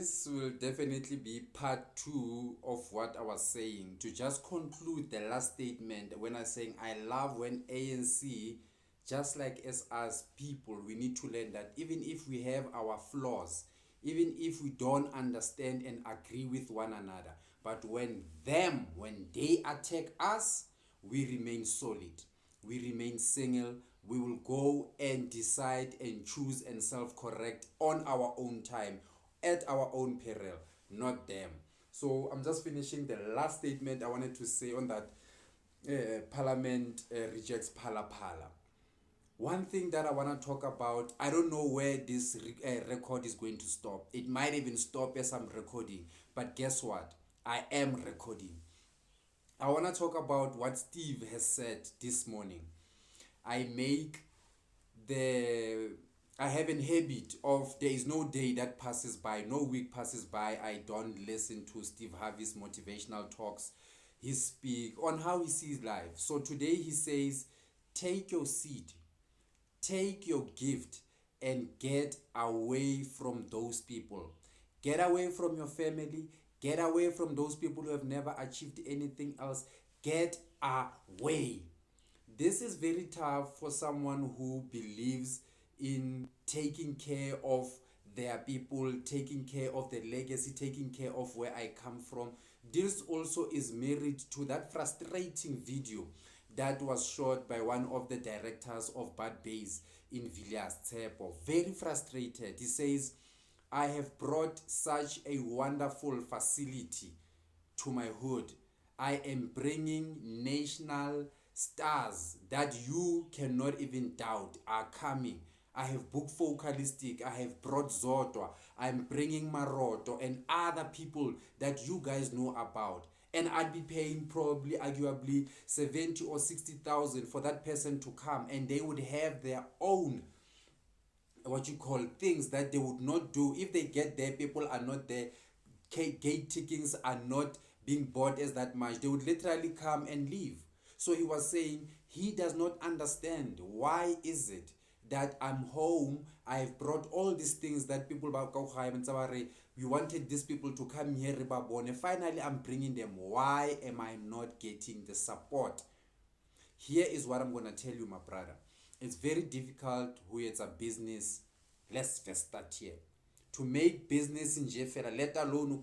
this will definitely be part two of what I was saying. To just conclude the last statement, when I was saying I love when ANC, just like as us people, we need to learn that even if we have our flaws, even if we don't understand and agree with one another, but when they attack us, we remain solid, we remain single, we will go and decide and choose and self-correct on our own time, at our own peril, not them. So I'm just finishing the last statement I wanted to say on that. Parliament rejects pala pala. One thing that I want to talk about, I don't know where this record is going to stop. It might even stop as I'm recording. But guess what? I am recording. I want to talk about what Steve has said this morning. I make the I have a habit of, there is no day that passes by, no week passes by, I don't listen to Steve Harvey's motivational talks. He speak on how he sees life. So today he says, take your seed, take your gift, and get away from those people. Get away from your family. Get away from those people who have never achieved anything else. Get away. This is very tough for someone who believes in taking care of their people, taking care of the legacy, taking care of where I come from. This also is married to that frustrating video that was shot by one of the directors of Bad Base in Villiers, Tsepo. Very frustrated. He says, I have brought such a wonderful facility to my hood. I am bringing national stars that you cannot even doubt are coming. I have booked Focalistic, I have brought Zotwa, I'm bringing Maroto and other people that you guys know about. And I'd be paying probably, arguably, 70 or 60,000 for that person to come, and they would have their own, what you call, things that they would not do. If they get there, people are not there, gate tickets are not being bought as that much. They would literally come and leave. So he was saying he does not understand why is it that I'm home, I've brought all these things that people we wanted these people to come here, finally I'm bringing them. Why am I not getting the support? Here is what I'm going to tell you, my brother. It's very difficult who is a business. Let's first start here. To make business in Jeffera, let alone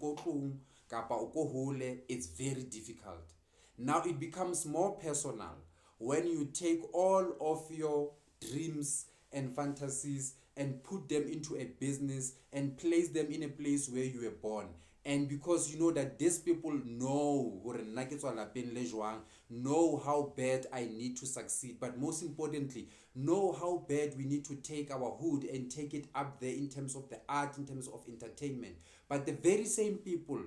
it's very difficult. Now it becomes more personal when you take all of your dreams and fantasies and put them into a business and place them in a place where you were born. And because you know that these people know how bad I need to succeed, but most importantly, know how bad we need to take our hood and take it up there in terms of the art, in terms of entertainment. But the very same people,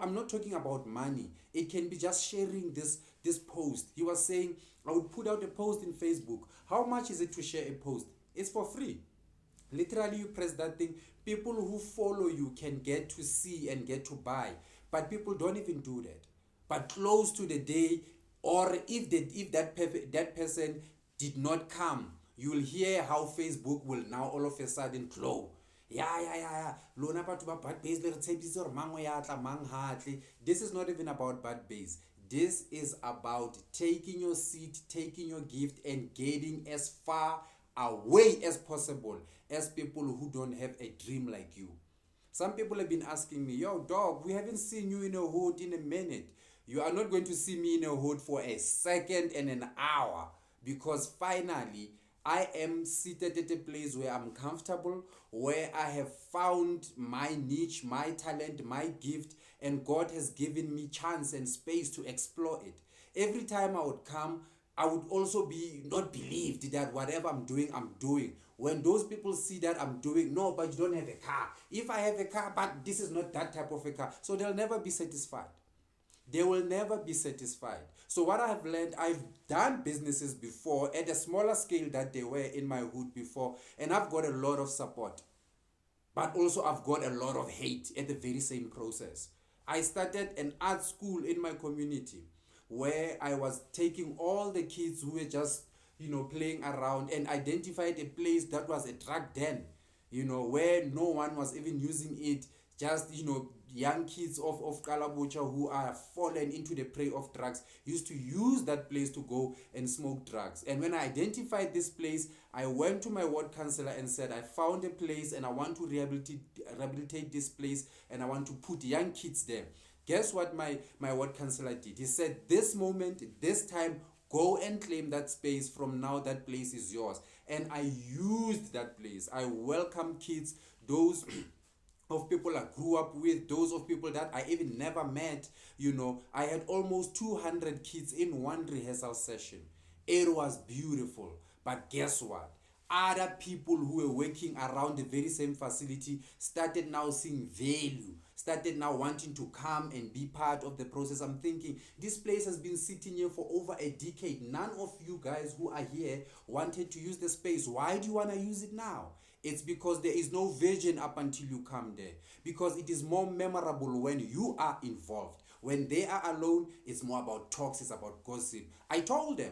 I'm not talking about money. It can be just sharing this post. He was saying, I would put out a post in Facebook. How much is it to share a post? It's for free. Literally, you press that thing. People who follow you can get to see and get to buy. But people don't even do that. But close to the day, or if that person did not come, you will hear how Facebook will now all of a sudden glow. Yeah. Lona batho ba Bad Base le re tshepise hore mang o ya tla mang hatle. This is not even about Bad Base. This is about taking your seat, taking your gift, and getting as far away as possible as people who don't have a dream like you. Some people have been asking me, yo dog, we haven't seen you in a hood in a minute. You are not going to see me in a hood for a second and an hour, because finally I am seated at a place where I'm comfortable, where I have found my niche, my talent, my gift, and God has given me chance and space to explore it. Every time I would come, I would also be not believed that whatever I'm doing. When those people see that I'm doing, no, but you don't have a car. If I have a car, but this is not that type of a car. So they'll never be satisfied. They will never be satisfied. So what I have learned, I've done businesses before at a smaller scale that they were in my hood before, and I've got a lot of support. But also I've got a lot of hate at the very same process. I started an art school in my community where I was taking all the kids who were just, playing around, and identified a place that was a drug den. where no one was even using it. Just, young kids of Kalabucha who are fallen into the prey of drugs used to use that place to go and smoke drugs. And when I identified this place, I went to my ward councillor and said, I found a place and I want to rehabilitate this place, and I want to put young kids there. Guess what my ward councillor did? He said, this moment, this time, go and claim that space. From now, that place is yours. And I used that place. I welcomed kids, those of people I grew up with, those of people that I even never met. I had almost 200 kids in one rehearsal session. It was beautiful. But guess what? Other people who were working around the very same facility started now seeing value, started now wanting to come and be part of the process. I'm thinking, this place has been sitting here for over a decade. None of you guys who are here wanted to use the space. Why do you want to use it now? It's because there is no vision up until you come there. Because it is more memorable when you are involved. When they are alone, it's more about talks, it's about gossip. I told them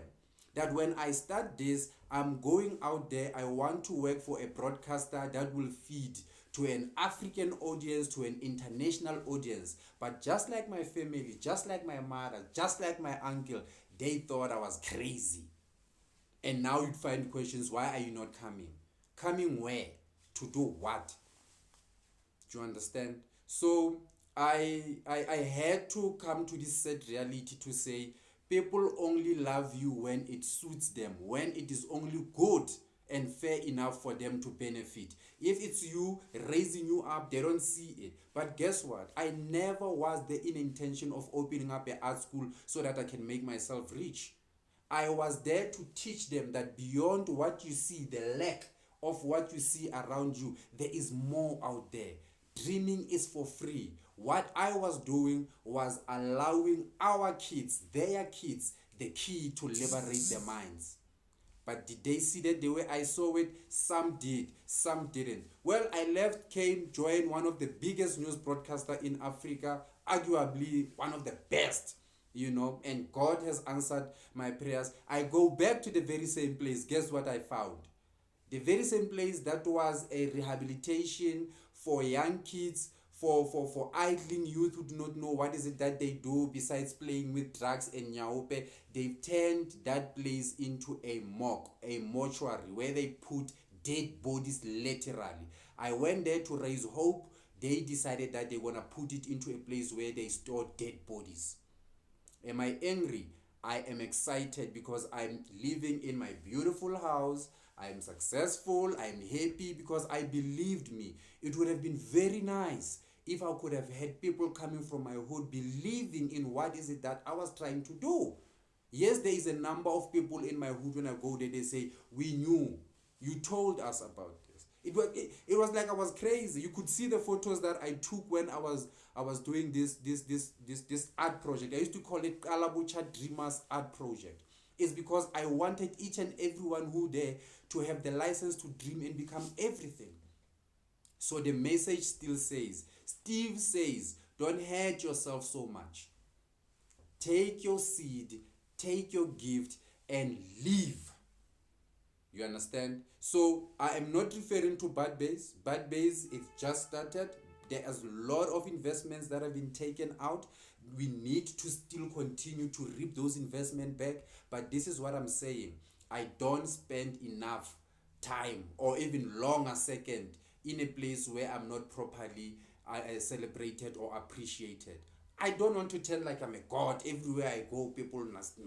that when I start this, I'm going out there. I want to work for a broadcaster that will feed to an African audience, to an international audience. But just like my family, just like my mother, just like my uncle, they thought I was crazy. And now you'd find questions, why are you not coming? Coming where? To do what? Do you understand? So I had to come to this sad reality to say, people only love you when it suits them, when it is only good and fair enough for them to benefit. If it's you raising you up, they don't see it. But guess what? I never was there in intention of opening up an art school so that I can make myself rich. I was there to teach them that beyond what you see, the lack of what you see around you, there is more out there. Dreaming is for free. What I was doing was allowing our kids, their kids, the key to liberate their minds. But did they see that the way I saw it? Some did, some didn't. Well, I left, came, joined one of the biggest news broadcasters in Africa, arguably one of the best, and God has answered my prayers. I go back to the very same place. Guess what I found? The very same place that was a rehabilitation for young kids, for idling youth who do not know what is it that they do besides playing with drugs and nyaope. They've turned that place into a morgue, a mortuary, where they put dead bodies literally. I went there to raise hope. They decided that they want to put it into a place where they store dead bodies. Am I angry? I am excited because I'm living in my beautiful house. I'm successful. I'm happy because I believed me. It would have been very nice if I could have had people coming from my hood believing in what is it that I was trying to do. Yes, there is a number of people in my hood when I go there, they say, we knew. You told us about this. It was like I was crazy. You could see the photos that I took when I was doing this art project. I used to call it Kalabucha Dreamers Art Project. It's because I wanted each and everyone who there to have the license to dream and become everything. So the message still says, Steve says, don't hurt yourself so much. Take your seed, take your gift, and leave. You understand? So I am not referring to Bad Base. Bad Base, it just started. There is a lot of investments that have been taken out. We need to still continue to reap those investments back. But this is what I'm saying. I don't spend enough time or even longer second in a place where I'm not properly celebrated or appreciated. I don't want to tell like I'm a god. Everywhere I go, people must